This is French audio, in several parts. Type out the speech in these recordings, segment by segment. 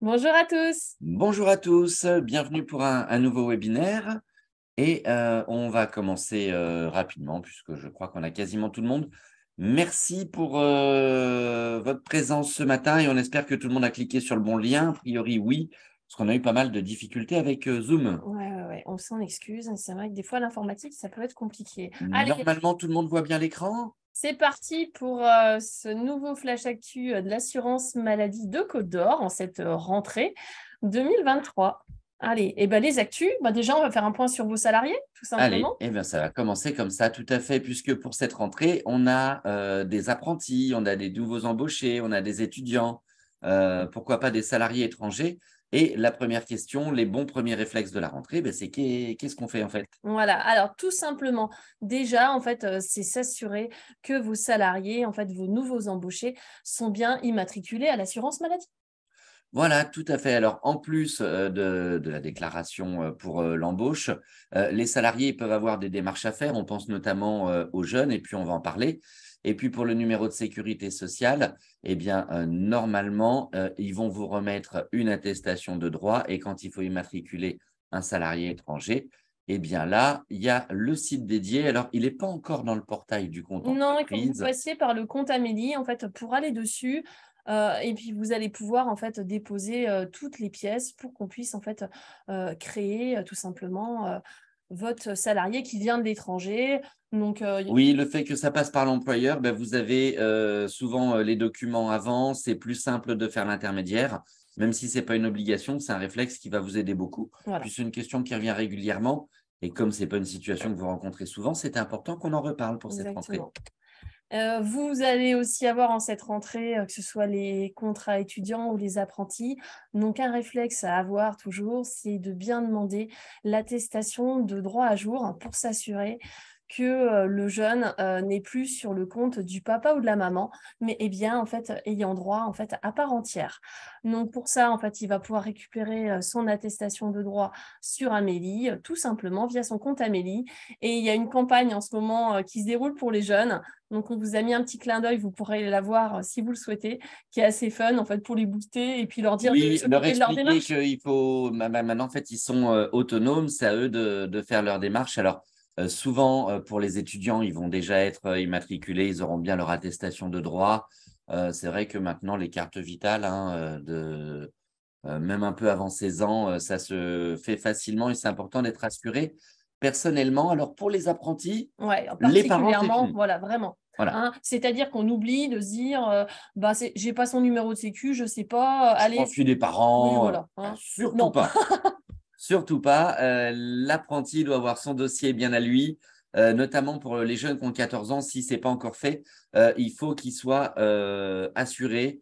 Bonjour à tous. Bonjour à tous, bienvenue pour un nouveau webinaire et on va commencer rapidement puisque je crois qu'on a quasiment tout le monde. Merci pour votre présence ce matin et on espère que tout le monde a cliqué sur le bon lien. A priori, oui, parce qu'on a eu pas mal de difficultés avec Zoom. Ouais, on s'en excuse. C'est vrai que des fois, l'informatique, ça peut être compliqué. Allez, Normalement, tout le monde voit bien l'écran. c'est parti pour ce nouveau flash actu de l'assurance maladie de Côte d'Or en cette rentrée 2023. Allez, et ben les actus, déjà, on va faire un point sur vos salariés, tout Allez, simplement. eh bien, ça va commencer comme ça, tout à fait, puisque pour cette rentrée, on a des apprentis, on a des nouveaux embauchés, on a des étudiants, pourquoi pas des salariés étrangers. Et la première question, les bons premiers réflexes de la rentrée, ben, c'est qu'est-ce qu'on fait en fait? Voilà, alors tout simplement, déjà, en fait, c'est s'assurer que vos salariés, en fait, vos nouveaux embauchés sont bien immatriculés à l'assurance maladie. Voilà, tout à fait. Alors, en plus de la déclaration pour l'embauche, les salariés peuvent avoir des démarches à faire. On pense notamment aux jeunes, et puis on va en parler. Et puis pour le numéro de sécurité sociale, eh bien, normalement, ils vont vous remettre une attestation de droit. Et quand il faut immatriculer un salarié étranger, eh bien là, il y a le site dédié. Alors, il n'est pas encore dans le portail du compte Non, il faut que vous entreprise. passiez par le compte Amélie, en fait, pour aller dessus. Et puis, vous allez pouvoir, en fait, déposer toutes les pièces pour qu'on puisse, en fait, créer tout simplement votre salarié qui vient de l'étranger. Donc, Oui, le fait que ça passe par l'employeur, ben, vous avez souvent les documents avant, c'est plus simple de faire l'intermédiaire, même si ce n'est pas une obligation, c'est un réflexe qui va vous aider beaucoup. voilà, Puis c'est une question qui revient régulièrement, et comme ce n'est pas une situation que vous rencontrez souvent, c'est important qu'on en reparle pour cette rentrée. exactement. Vous allez aussi avoir en cette rentrée, que ce soit les contrats étudiants ou les apprentis, donc un réflexe à avoir toujours, c'est de bien demander l'attestation de droit à jour pour s'assurer que le jeune n'est plus sur le compte du papa ou de la maman, mais est bien en fait ayant droit en fait à part entière. Donc pour ça, en fait, il va pouvoir récupérer son attestation de droit sur Amélie, tout simplement via son compte Amélie. Et il y a une campagne en ce moment qui se déroule pour les jeunes. Donc, on vous a mis un petit clin d'œil, vous pourrez la voir si vous le souhaitez, qui est assez fun en fait pour les booster et puis leur dire de Oui, leur s'occuper de leur expliquer démarche. qu'il faut, maintenant, en fait, ils sont autonomes, c'est à eux de faire leur démarche. Alors, souvent, pour les étudiants, ils vont déjà être immatriculés, ils auront bien leur attestation de droit. C'est vrai que maintenant, les cartes vitales, hein, même un peu avant 16 ans, ça se fait facilement et c'est important d'être assuré personnellement. Alors, pour les apprentis, Ouais, les parents, c'est particulièrement, fini. voilà, vraiment. Voilà, Hein, c'est-à-dire qu'on oublie de se dire, j'ai pas son numéro de sécu, je sais pas, je allez, m'enfuis des oui, parents, voilà. Hein. surtout Non, pas. Surtout pas. L'apprenti doit avoir son dossier bien à lui, notamment pour les jeunes qui ont 14 ans. Si ce n'est pas encore fait, il faut qu'il soit assuré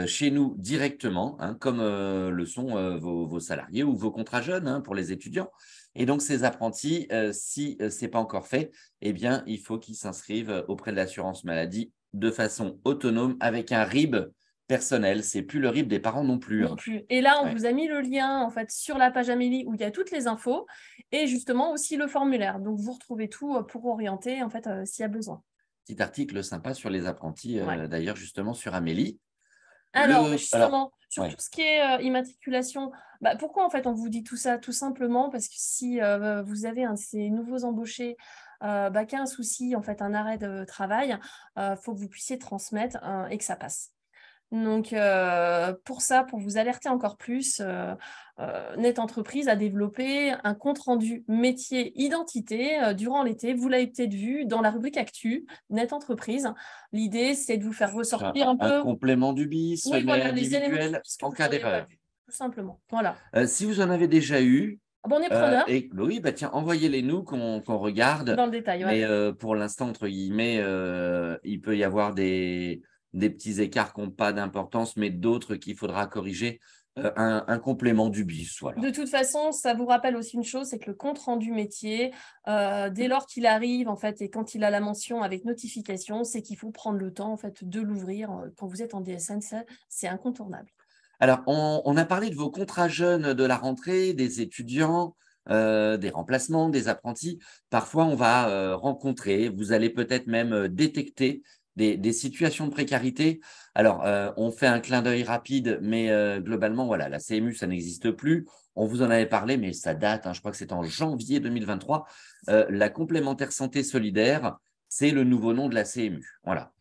chez nous directement, hein, comme le sont vos salariés ou vos contrats jeunes hein, pour les étudiants. Et donc, ces apprentis, si ce n'est pas encore fait, eh bien, il faut qu'ils s'inscrivent auprès de l'assurance maladie de façon autonome avec un RIB personnel. C'est plus le RIB des parents non plus. non Hein. plus. Et là, on Ouais. vous a mis le lien en fait sur la page Amélie où il y a toutes les infos et justement aussi le formulaire. Donc, vous retrouvez tout pour orienter en fait s'il y a besoin. Petit article sympa sur les apprentis, Ouais. d'ailleurs, justement, sur Amélie. Alors, Alors, justement, sur tout ouais, ce qui est immatriculation, pourquoi en fait on vous dit tout ça? Tout simplement parce que si vous avez un de ces nouveaux embauchés qui a un souci, en fait, un arrêt de travail, il faut que vous puissiez transmettre et que ça passe. Donc, pour ça, pour vous alerter encore plus, Net Entreprise a développé un compte-rendu métier identité durant l'été. Vous l'avez peut-être vu dans la rubrique Actu, Net Entreprise. L'idée, c'est de vous faire c'est ressortir un un peu, complément du BIS, oui, mais voilà, les éléments du individuel risque que en vous cas n'auriez pas d'erreur. vu, tout simplement. Voilà. Si vous en avez déjà eu, Ah bon, on est preneur et bah oui, bah tiens, envoyez-les nous qu'on regarde. dans le détail, ouais. Mais pour l'instant, entre guillemets, il peut y avoir des petits écarts qui n'ont pas d'importance, mais d'autres qu'il faudra corriger. Un complément du BIS, voilà. De toute façon, ça vous rappelle aussi une chose, c'est que le compte rendu métier, dès lors qu'il arrive en fait et quand il a la mention avec notification, c'est qu'il faut prendre le temps en fait de l'ouvrir quand vous êtes en DSN, ça c'est incontournable. Alors, on a parlé de vos contrats jeunes de la rentrée, des étudiants, des remplacements, des apprentis. Parfois, on va rencontrer, vous allez peut-être même détecter des situations de précarité. Alors, on fait un clin d'œil rapide, mais globalement, voilà, la CMU, ça n'existe plus. On vous en avait parlé, mais ça date, hein, je crois que c'est en janvier 2023. La complémentaire santé solidaire, c'est le nouveau nom de la CMU. Voilà.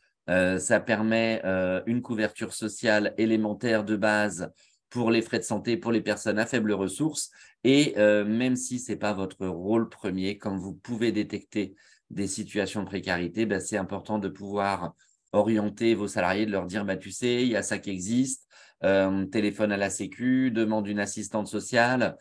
Ça permet une couverture sociale élémentaire de base pour les frais de santé pour les personnes à faibles ressources. Et même si ce n'est pas votre rôle premier, comme vous pouvez détecter des situations de précarité, ben, c'est important de pouvoir orienter vos salariés, de leur dire, bah, tu sais, il y a ça qui existe, téléphone à la Sécu, demande une assistante sociale,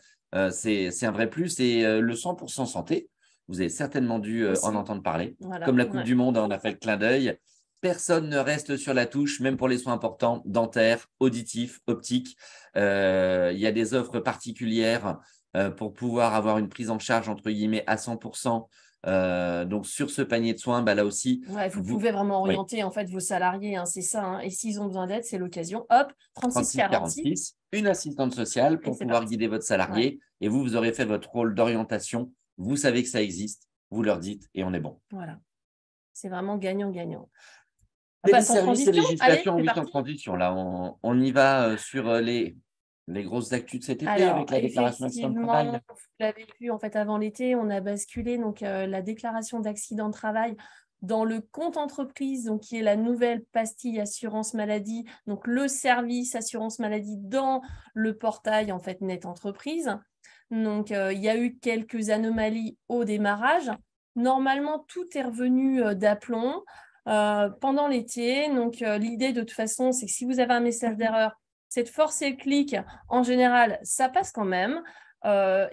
c'est un vrai plus. Et le 100% santé, vous avez certainement dû en entendre parler. Voilà, Comme la Coupe du Monde, on a fait le clin d'œil. Personne ne reste sur la touche, même pour les soins importants, dentaires, auditifs, optiques. Il y a des offres particulières pour pouvoir avoir une prise en charge, entre guillemets, à 100%. Donc, sur ce panier de soins, bah, là aussi… vous pouvez vraiment orienter en fait vos salariés, hein, c'est ça. Hein. Et s'ils ont besoin d'aide, c'est l'occasion. Hop, 36 46. Une assistante sociale pour pouvoir guider votre salarié. Et vous aurez fait votre rôle d'orientation. Vous savez que ça existe. Vous leur dites et on est bon. Voilà. C'est vraiment gagnant-gagnant. Les services et législations, oui, en transition. Là, on y va sur les grosses actus de cet été. Alors, avec la déclaration d'accident de travail. Vous l'avez vu, en fait, avant l'été, on a basculé donc, la déclaration d'accident de travail dans le compte entreprise, donc, qui est la nouvelle pastille assurance maladie, donc le service assurance maladie dans le portail en fait, Net Entreprise. Donc, il y a eu quelques anomalies au démarrage. Normalement, tout est revenu d'aplomb pendant l'été. Donc, l'idée, de toute façon, c'est que si vous avez un message d'erreur, c'est de forcer le clic. En général, ça passe quand même.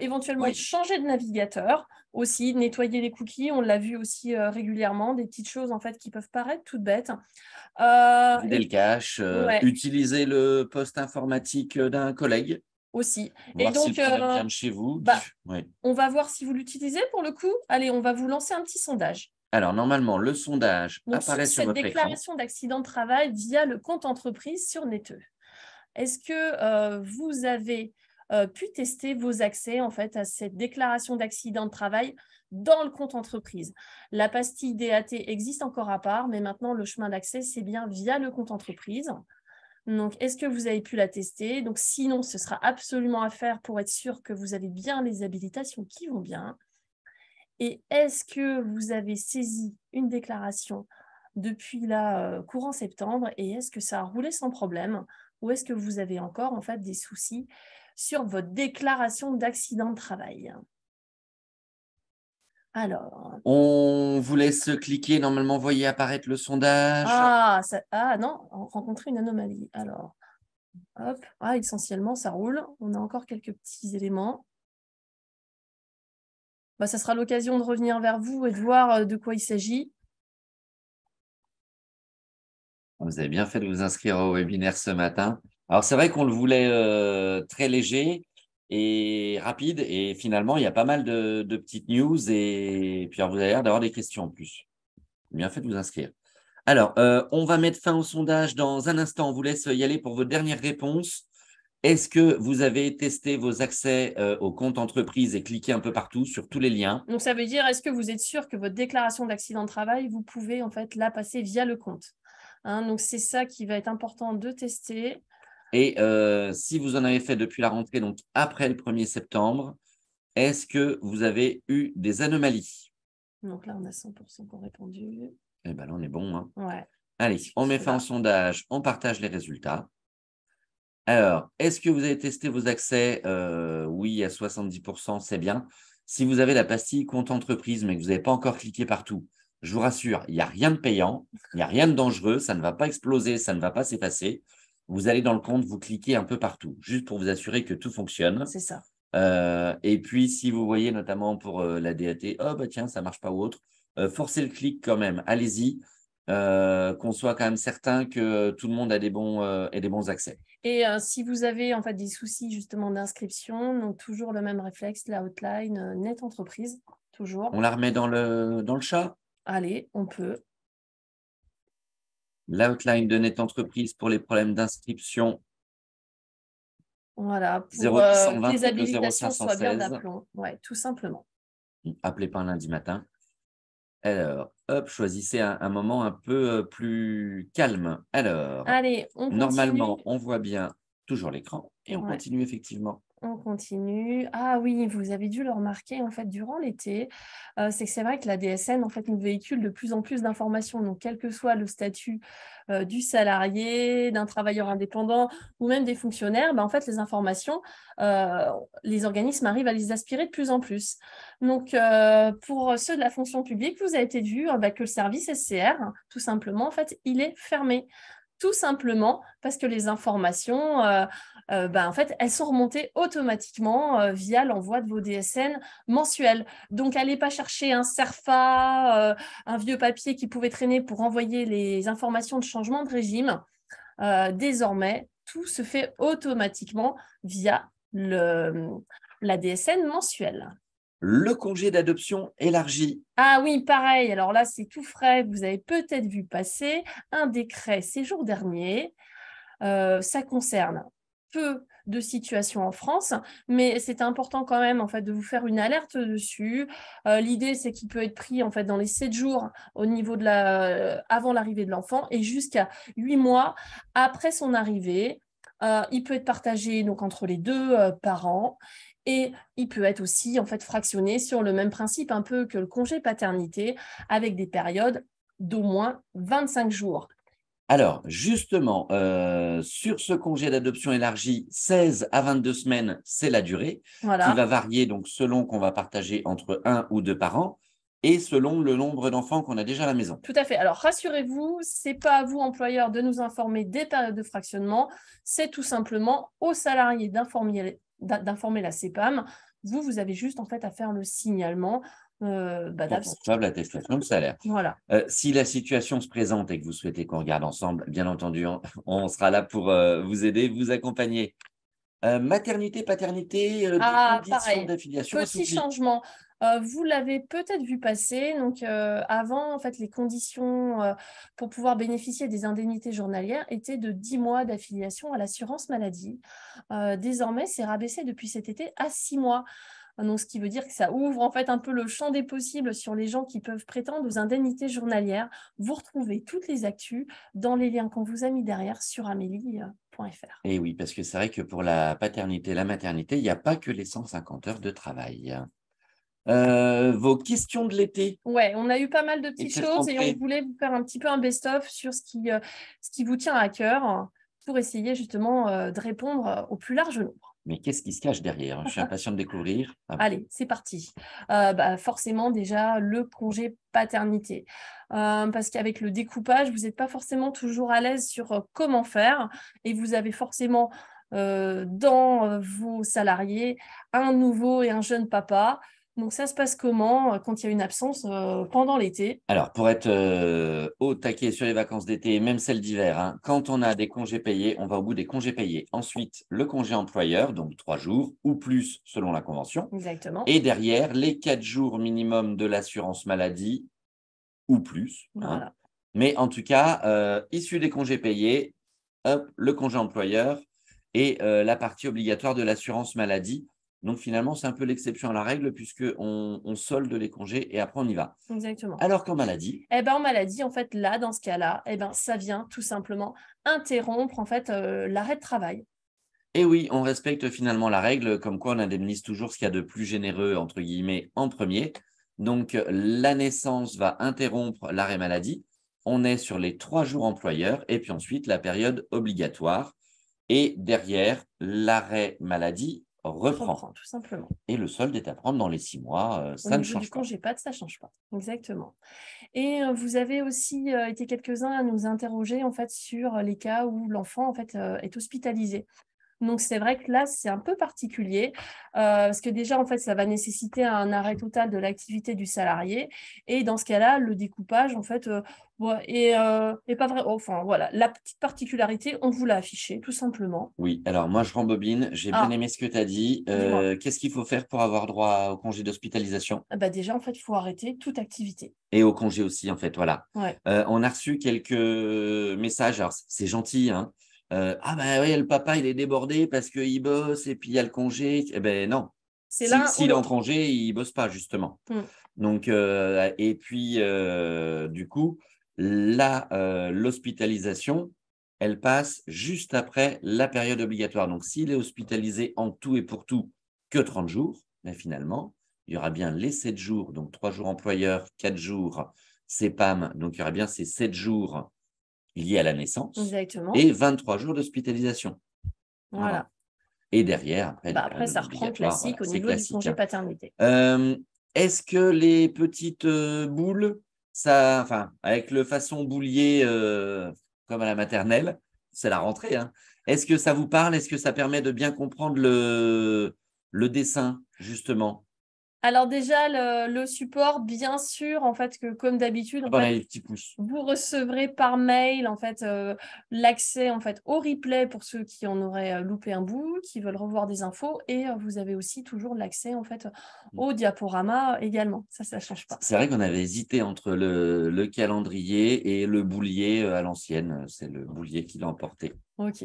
Éventuellement, changer de navigateur aussi, nettoyer les cookies. On l'a vu aussi régulièrement, des petites choses en fait qui peuvent paraître toutes bêtes. Vider le cache, utiliser le poste informatique d'un collègue. Aussi. Voir et donc, si le problème vient de chez vous. On va voir si vous l'utilisez pour le coup. Allez, on va vous lancer un petit sondage. Alors, normalement, le sondage apparaît sur votre écran. Cette déclaration d'accident de travail via le compte entreprise sur Neteux. Est-ce que vous avez pu tester vos accès en fait, à cette déclaration d'accident de travail dans le compte entreprise? La pastille DAT existe encore à part, mais maintenant, le chemin d'accès, c'est bien via le compte entreprise. Donc, est-ce que vous avez pu la tester? Donc, sinon, ce sera absolument à faire pour être sûr que vous avez bien les habilitations qui vont bien. Et est-ce que vous avez saisi une déclaration depuis courant septembre et est-ce que ça a roulé sans problème ou est-ce que vous avez encore en fait des soucis sur votre déclaration d'accident de travail? Alors, on vous laisse cliquer. Normalement, voyez apparaître le sondage. Non, rencontrer une anomalie. Alors, hop, essentiellement, ça roule. On a encore quelques petits éléments. Ça sera l'occasion de revenir vers vous et de voir de quoi il s'agit. Vous avez bien fait de vous inscrire au webinaire ce matin. Alors, c'est vrai qu'on le voulait très léger et rapide. Et finalement, il y a pas mal de petites news. Et puis, vous avez l'air d'avoir des questions en plus. Bien fait de vous inscrire. Alors, on va mettre fin au sondage dans un instant. On vous laisse y aller pour votre dernière réponse. Est-ce que vous avez testé vos accès au compte entreprise et cliqué un peu partout sur tous les liens? Donc, ça veut dire, est-ce que vous êtes sûr que votre déclaration d'accident de travail, vous pouvez en fait la passer via le compte? Donc, c'est ça qui va être important de tester. Et si vous en avez fait depuis la rentrée, donc après le 1er septembre, est-ce que vous avez eu des anomalies? Donc là, on a 100% qui ont répondu. Eh bien là, on est bon. Hein. Ouais. Allez, on met fin au sondage, on partage les résultats. Alors, est-ce que vous avez testé vos accès? Oui, à 70%, c'est bien. Si vous avez la pastille compte entreprise, mais que vous n'avez pas encore cliqué partout, je vous rassure, il n'y a rien de payant, il n'y a rien de dangereux, ça ne va pas exploser, ça ne va pas s'effacer. Vous allez dans le compte, vous cliquez un peu partout, juste pour vous assurer que tout fonctionne. C'est ça. Et puis, si vous voyez notamment pour la DAT, tiens, ça ne marche pas ou autre, forcez le clic quand même, allez-y, qu'on soit quand même certain que tout le monde a des bons accès. Et si vous avez en fait des soucis justement d'inscription, donc toujours le même réflexe, la hotline Net Entreprise, toujours. On la remet dans le chat? Allez, on peut. La hotline de Net Entreprise pour les problèmes d'inscription. Voilà, pour que les habilitations soient bien d'aplomb. Ouais, tout simplement. Appelez pas un lundi matin. Alors, hop, choisissez un moment un peu plus calme. Alors, Allez, on continue. normalement, on voit bien toujours l'écran et on Ouais. continue effectivement. On continue. Ah oui, vous avez dû le remarquer en fait durant l'été, c'est que c'est vrai que la DSN en fait nous véhicule de plus en plus d'informations. Donc quel que soit le statut du salarié, d'un travailleur indépendant ou même des fonctionnaires, en fait les informations, les organismes arrivent à les aspirer de plus en plus. Donc pour ceux de la fonction publique, vous avez peut-être vu que le service SCR, tout simplement, en fait, il est fermé. Tout simplement parce que les informations, en fait, elles sont remontées automatiquement via l'envoi de vos DSN mensuels. Donc, allez pas chercher un CERFA, un vieux papier qui pouvait traîner pour envoyer les informations de changement de régime. Désormais, tout se fait automatiquement via la DSN mensuelle. Le congé d'adoption élargi. Ah oui, pareil. Alors là, c'est tout frais. Vous avez peut-être vu passer un décret ces jours derniers. Ça concerne peu de situations en France, mais c'est important quand même en fait de vous faire une alerte dessus. L'idée, c'est qu'il peut être pris en fait dans les 7 jours au niveau de avant l'arrivée de l'enfant et jusqu'à 8 mois après son arrivée. Il peut être partagé donc entre les deux parents. Et il peut être aussi en fait fractionné sur le même principe un peu que le congé paternité avec des périodes d'au moins 25 jours. Alors, justement, sur ce congé d'adoption élargi, 16 à 22 semaines, c'est la durée qui Voilà. va varier donc selon qu'on va partager entre un ou deux parents et selon le nombre d'enfants qu'on a déjà à la maison. Tout à fait. Alors, rassurez-vous, ce n'est pas à vous, employeur, de nous informer des périodes de fractionnement. C'est tout simplement aux salariés d'informer la CEPAM. Vous avez juste en fait à faire le signalement Pour qu'on reçoive l'attestation de salaire. Voilà. Si la situation se présente et que vous souhaitez qu'on regarde ensemble, bien entendu, on sera là pour vous aider, vous accompagner. Maternité, paternité, des conditions Pareil. d'affiliation Petit assouplies. changement. Vous l'avez peut-être vu passer. Donc, avant, en fait, les conditions pour pouvoir bénéficier des indemnités journalières étaient de 10 mois d'affiliation à l'assurance maladie. Désormais, c'est rabaissé depuis cet été à 6 mois. Donc, ce qui veut dire que ça ouvre en fait un peu le champ des possibles sur les gens qui peuvent prétendre aux indemnités journalières. Vous retrouvez toutes les actus dans les liens qu'on vous a mis derrière sur amélie.fr. Et oui, parce que c'est vrai que pour la paternité et la maternité, il n'y a pas que les 150 heures de travail. Vos questions de l'été. Ouais, on a eu pas mal de petites Et cette choses et on rentrée. voulait vous faire un petit peu un best-of sur ce qui vous tient à cœur pour essayer justement de répondre au plus large nombre. Mais qu'est-ce qui se cache derrière? Je suis impatient de découvrir. Ah bon. Allez, c'est parti. Forcément, déjà, le congé paternité. Parce qu'avec le découpage, vous n'êtes pas forcément toujours à l'aise sur comment faire et vous avez forcément dans vos salariés un nouveau et un jeune papa. Donc, ça se passe comment quand il y a une absence pendant l'été? Alors, pour être au taquet sur les vacances d'été, même celles d'hiver, hein, quand on a des congés payés, on va au bout des congés payés. Ensuite, le congé employeur, donc 3 jours ou plus selon la convention. Exactement. Et derrière, les 4 jours minimum de l'assurance maladie ou plus, hein. Voilà. Mais en tout cas, issu des congés payés, hop, le congé employeur et la partie obligatoire de l'assurance maladie. Donc finalement, c'est un peu l'exception à la règle puisqu'on solde les congés et après on y va. Exactement. Alors qu'en maladie, En maladie, en fait, là, dans ce cas-là, ça vient tout simplement interrompre en fait l'arrêt de travail. eh oui, on respecte finalement la règle, comme quoi on indemnise toujours ce qu'il y a de plus généreux, entre guillemets, en premier. Donc, la naissance va interrompre l'arrêt maladie. On est sur les 3 jours employeurs et puis ensuite la période obligatoire. Et derrière, l'arrêt maladie reprend. Tout simplement. Et le solde est à prendre dans les 6 mois, Au ça ne niveau du change pas. congé patte, ça ne change pas. Exactement. Et vous avez aussi été quelques-uns à nous interroger en fait sur les cas où l'enfant en fait est hospitalisé. Donc, c'est vrai que là, c'est un peu particulier parce que déjà, en fait, ça va nécessiter un arrêt total de l'activité du salarié. Et dans ce cas-là, le découpage, en fait, est pas vrai. Enfin, voilà, la petite particularité, on vous l'a affiché, tout simplement. Oui, alors moi, je rembobine. J'ai bien Ah, aimé ce que tu as dit. dis-moi. Qu'est-ce qu'il faut faire pour avoir droit au congé d'hospitalisation? Déjà, en fait, il faut arrêter toute activité. Et au congé aussi, en fait, voilà. Ouais. On a reçu quelques messages. Alors, c'est gentil, hein. Ah, bah oui, le papa, il est débordé parce qu'il bosse et puis il y a le congé. Eh ben non. C'est l'un ou S'il est en l'autre. congé, il bosse pas, justement. Donc, et puis, du coup, l'hospitalisation, elle passe juste après la période obligatoire. Donc, s'il est hospitalisé en tout et pour tout que 30 jours, mais finalement, il y aura bien les 7 jours, donc 3 jours employeurs, 4 jours CPAM, donc il y aura bien ces 7 jours liés à la naissance Exactement. et 23 jours d'hospitalisation. Voilà. Et derrière, après, la Après, période ça reprend obligatoire, voilà, classique au c'est niveau du classique. congé paternité. Est-ce que les petites boules, ça, enfin, avec le façon boulier comme à la maternelle, c'est la rentrée, hein. Est-ce que ça vous parle? Est-ce que ça permet de bien comprendre le dessin, justement? Alors déjà, le support, bien sûr, en fait, que comme d'habitude, Ah en ben, on a fait, les petits pouces. vous recevrez par mail en fait l'accès en fait au replay pour ceux qui en auraient loupé un bout, qui veulent revoir des infos, et vous avez aussi toujours l'accès en fait au diaporama également. Ça change pas. C'est vrai qu'on avait hésité entre le calendrier et le boulier à l'ancienne. C'est le boulier qui l'a emporté. Ok.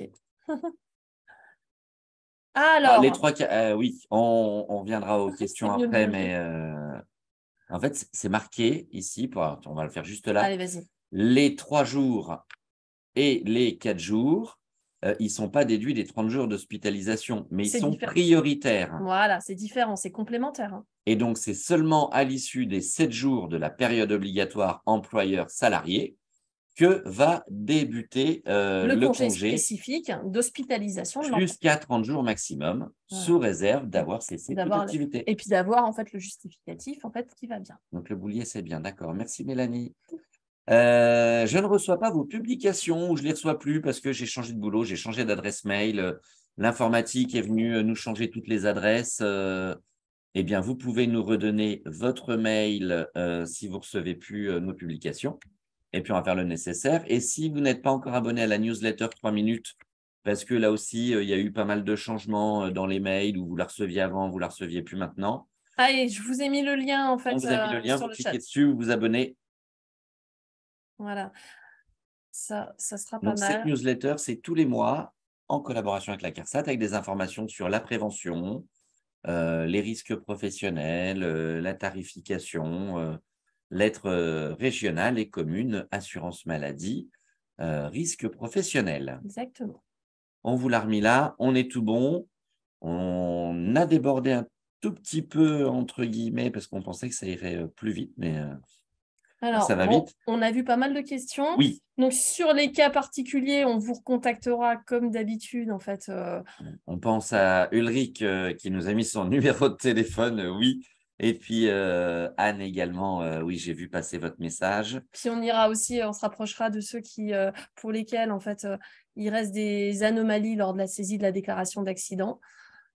Les Alors, trois, oui, on reviendra aux questions c'est mieux de après, bouger. mais en fait, c'est marqué ici, on va le faire juste là, Allez, vas-y. les 3 jours et les 4 jours, ils ne sont pas déduits des 30 jours d'hospitalisation, mais ils C'est sont différent. prioritaires. Voilà, c'est différent, c'est complémentaire, hein. Et donc, c'est seulement à l'issue des 7 jours de la période obligatoire employeur-salarié que va débuter Le le congé congé spécifique d'hospitalisation de l'enfant. jusqu'à 30 jours maximum, Voilà. sous réserve d'avoir cessé toute D'avoir activité. et puis d'avoir en fait le justificatif en fait qui va bien. Donc, le boulier, c'est bien. D'accord. Merci, Mélanie. Je ne reçois pas vos publications ou je ne les reçois plus parce que j'ai changé de boulot, j'ai changé d'adresse mail. L'informatique est venue nous changer toutes les adresses. Eh bien, vous pouvez nous redonner votre mail si vous ne recevez plus nos publications. Et puis, on va faire le nécessaire. Et si vous n'êtes pas encore abonné à la newsletter 3 minutes, parce que là aussi, il y a eu pas mal de changements dans les mails où vous la receviez avant, vous ne la receviez plus maintenant. Allez, je vous ai mis le lien en On fait vous a mis le lien, sur vous le chat. cliquez dessus, vous vous abonnez. Voilà, ça sera pas Donc, cette mal. newsletter, c'est tous les mois en collaboration avec la CARSAT, avec des informations sur la prévention, les risques professionnels, la tarification, lettres régionales et communes, assurance maladie, risques professionnels. Exactement. On vous l'a remis là, on est tout bon. On a débordé un tout petit peu, entre guillemets, parce qu'on pensait que ça irait plus vite, mais ça Alors, va bon, vite. on a vu pas mal de questions. Oui, Donc, sur les cas particuliers, on vous recontactera comme d'habitude, en fait. on pense à Ulrich qui nous a mis son numéro de téléphone, oui. Et puis Anne également, oui, j'ai vu passer votre message. Puis on ira aussi, on se rapprochera de ceux qui, pour lesquels, en fait, il reste des anomalies lors de la saisie de la déclaration d'accident,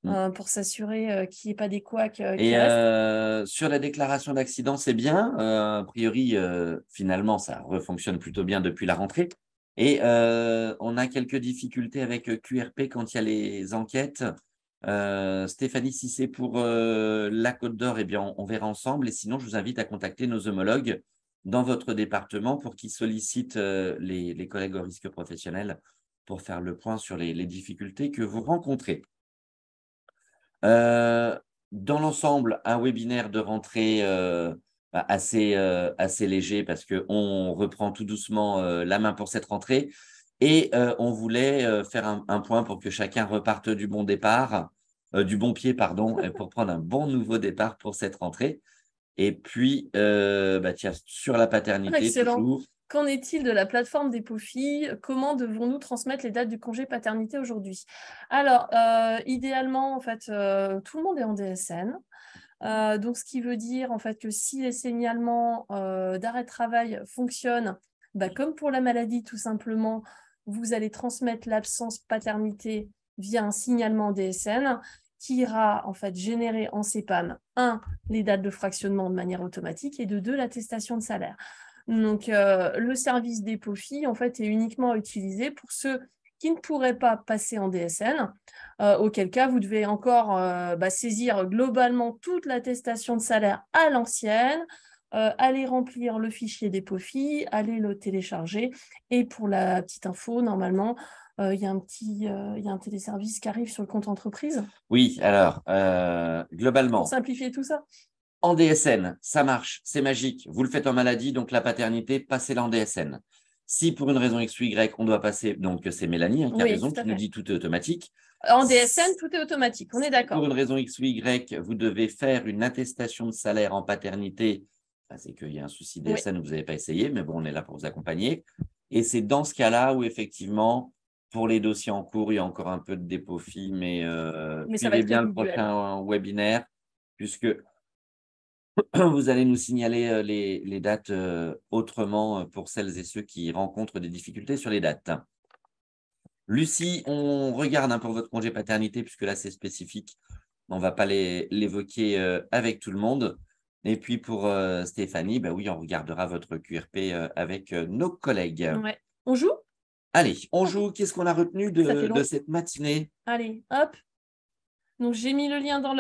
Mm. pour s'assurer qu'il n'y ait pas des couacs qui Et restent. sur la déclaration d'accident, c'est bien. A priori, finalement, ça refonctionne plutôt bien depuis la rentrée. Et on a quelques difficultés avec QRP quand il y a les enquêtes. Stéphanie, si c'est pour la Côte d'Or, eh bien, on verra ensemble. Et sinon, je vous invite à contacter nos homologues dans votre département pour qu'ils sollicitent les collègues au risque professionnel pour faire le point sur les difficultés que vous rencontrez. Dans l'ensemble, un webinaire de rentrée assez léger parce qu'on reprend tout doucement la main pour cette rentrée et on voulait faire un point pour que chacun reparte du bon départ, du bon pied, pardon, et pour prendre un bon nouveau départ pour cette rentrée. Et puis, tiens, sur la paternité, Excellent. toujours. Qu'en est-il de la plateforme des POFI? Comment devons-nous transmettre les dates du congé paternité aujourd'hui? Alors, idéalement, en fait, tout le monde est en DSN. Donc, ce qui veut dire en fait que si les signalements d'arrêt de travail fonctionnent, comme pour la maladie, tout simplement, vous allez transmettre l'absence paternité via un signalement DSN qui ira en fait générer en CPAM, les dates de fractionnement de manière automatique et de 2, l'attestation de salaire. Donc, le service des POFI en fait est uniquement utilisé pour ceux qui ne pourraient pas passer en DSN, auquel cas vous devez encore saisir globalement toute l'attestation de salaire à l'ancienne, aller remplir le fichier des POFI, aller le télécharger. Et pour la petite info, normalement, il y a un téléservice qui arrive sur le compte entreprise Oui, alors, pour globalement, simplifier tout ça. En DSN, ça marche, c'est magique. Vous le faites en maladie, donc la paternité, passez-la en DSN. Si pour une raison X ou Y, on doit passer, donc c'est Mélanie qui a raison, qui nous dit tout est automatique. En DSN, tout est automatique, on est d'accord. Pour une raison X ou Y, vous devez faire une attestation de salaire en paternité. C'est qu'il y a un souci DSN, vous n'avez pas essayé, mais bon, on est là pour vous accompagner. Et c'est dans ce cas-là où, effectivement, pour les dossiers en cours, il y a encore un peu de dépôt FI, mais ça va être bien le prochain webinaire, puisque vous allez nous signaler les dates autrement pour celles et ceux qui rencontrent des difficultés sur les dates. Lucie, on regarde pour votre congé paternité, puisque là, c'est spécifique. On ne va pas l'évoquer avec tout le monde. Et puis, pour Stéphanie, oui, on regardera votre QRP avec nos collègues. Ouais. On joue? Allez, on joue. Qu'est-ce qu'on a retenu de cette matinée? Allez, hop. Donc, j'ai mis le lien dans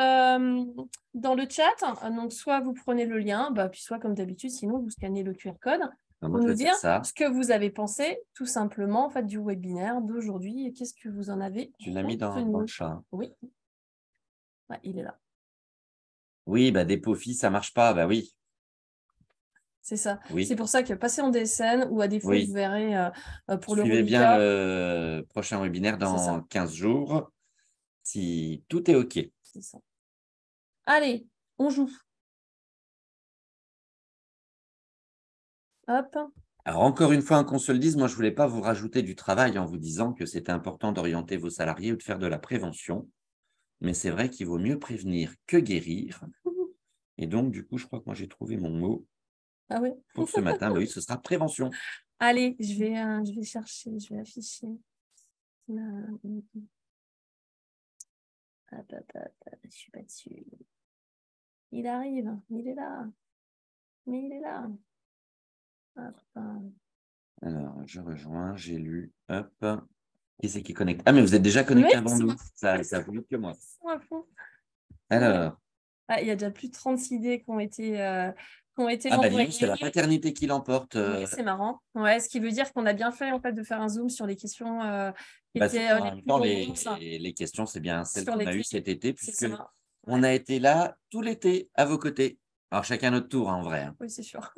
le chat. Donc, soit vous prenez le lien, puis soit comme d'habitude, sinon vous scannez le QR code pour nous dire ce que vous avez pensé, tout simplement, en fait, du webinaire d'aujourd'hui. Qu'est-ce que vous en avez? Tu l'as mis dans le chat. Oui. Ouais, il est là. Oui, dépôt FI, ça ne marche pas. Oui. C'est ça. Oui. C'est pour ça que passer en DSN ou à défaut, vous verrez pour le Suivez bien le prochain webinaire dans 15 jours. Si tout est OK. C'est ça. Allez, on joue. Hop. Alors, encore une fois, qu'on se le dise, moi, je ne voulais pas vous rajouter du travail en vous disant que c'était important d'orienter vos salariés ou de faire de la prévention. Mais c'est vrai qu'il vaut mieux prévenir que guérir. Et donc, du coup, je crois que moi, j'ai trouvé mon mot pour ce matin. Oui, ce sera prévention. Allez, je vais chercher, je vais afficher. Je ne suis pas dessus. Il arrive, il est là. Mais il est là. Alors, je rejoins, j'ai lu. Hop. Qui c'est qui connecte? Ah, mais vous êtes déjà connecté avant nous. Ça vaut mieux que moi. Alors. Il y a déjà plus de 36 idées qui ont été c'est la paternité qui l'emporte. Oui, c'est marrant. Ouais, ce qui veut dire qu'on a bien fait en fait de faire un zoom sur les questions qui étaient en même temps, les questions, c'est bien celles qu'on a eues cet été, puisque on a été là tout l'été à vos côtés. Alors, chacun notre tour, en vrai. Oui, c'est sûr.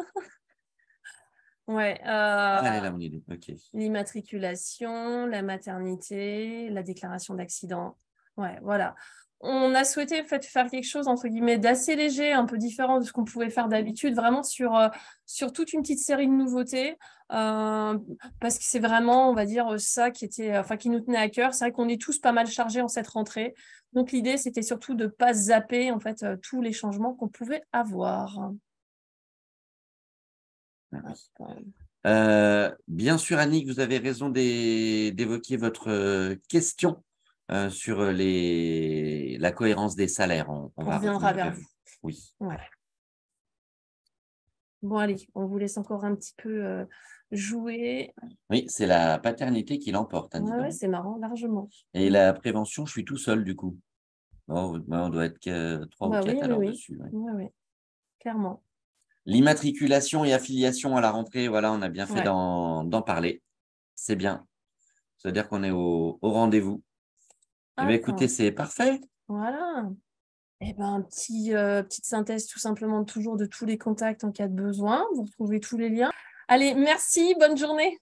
Ouais. Allez, là, mon idée. OK. L'immatriculation, la maternité, la déclaration d'accident. Ouais, voilà. On a souhaité en fait, faire quelque chose entre guillemets d'assez léger, un peu différent de ce qu'on pouvait faire d'habitude, vraiment sur toute une petite série de nouveautés, parce que c'est vraiment, on va dire, ça qui nous tenait à cœur. C'est vrai qu'on est tous pas mal chargés en cette rentrée. Donc l'idée, c'était surtout de ne pas zapper en fait tous les changements qu'on pouvait avoir. Bien sûr, Annick, vous avez raison d'évoquer votre question sur la cohérence des salaires. On reviendra vers vous. Oui. Ouais. Bon, allez, on vous laisse encore un petit peu jouer. Oui, c'est la paternité qui l'emporte. Ouais, c'est marrant, largement. Et la prévention, je suis tout seul, du coup. Bon, on doit être 3 ou 4 alors dessus. Oui, clairement. L'immatriculation et affiliation à la rentrée, voilà, on a bien fait d'en parler. C'est bien. C'est-à-dire qu'on est au rendez-vous. Écoutez, c'est parfait. Voilà. Eh ben, petite synthèse tout simplement toujours de tous les contacts en cas de besoin. Vous retrouvez tous les liens. Allez, merci, bonne journée.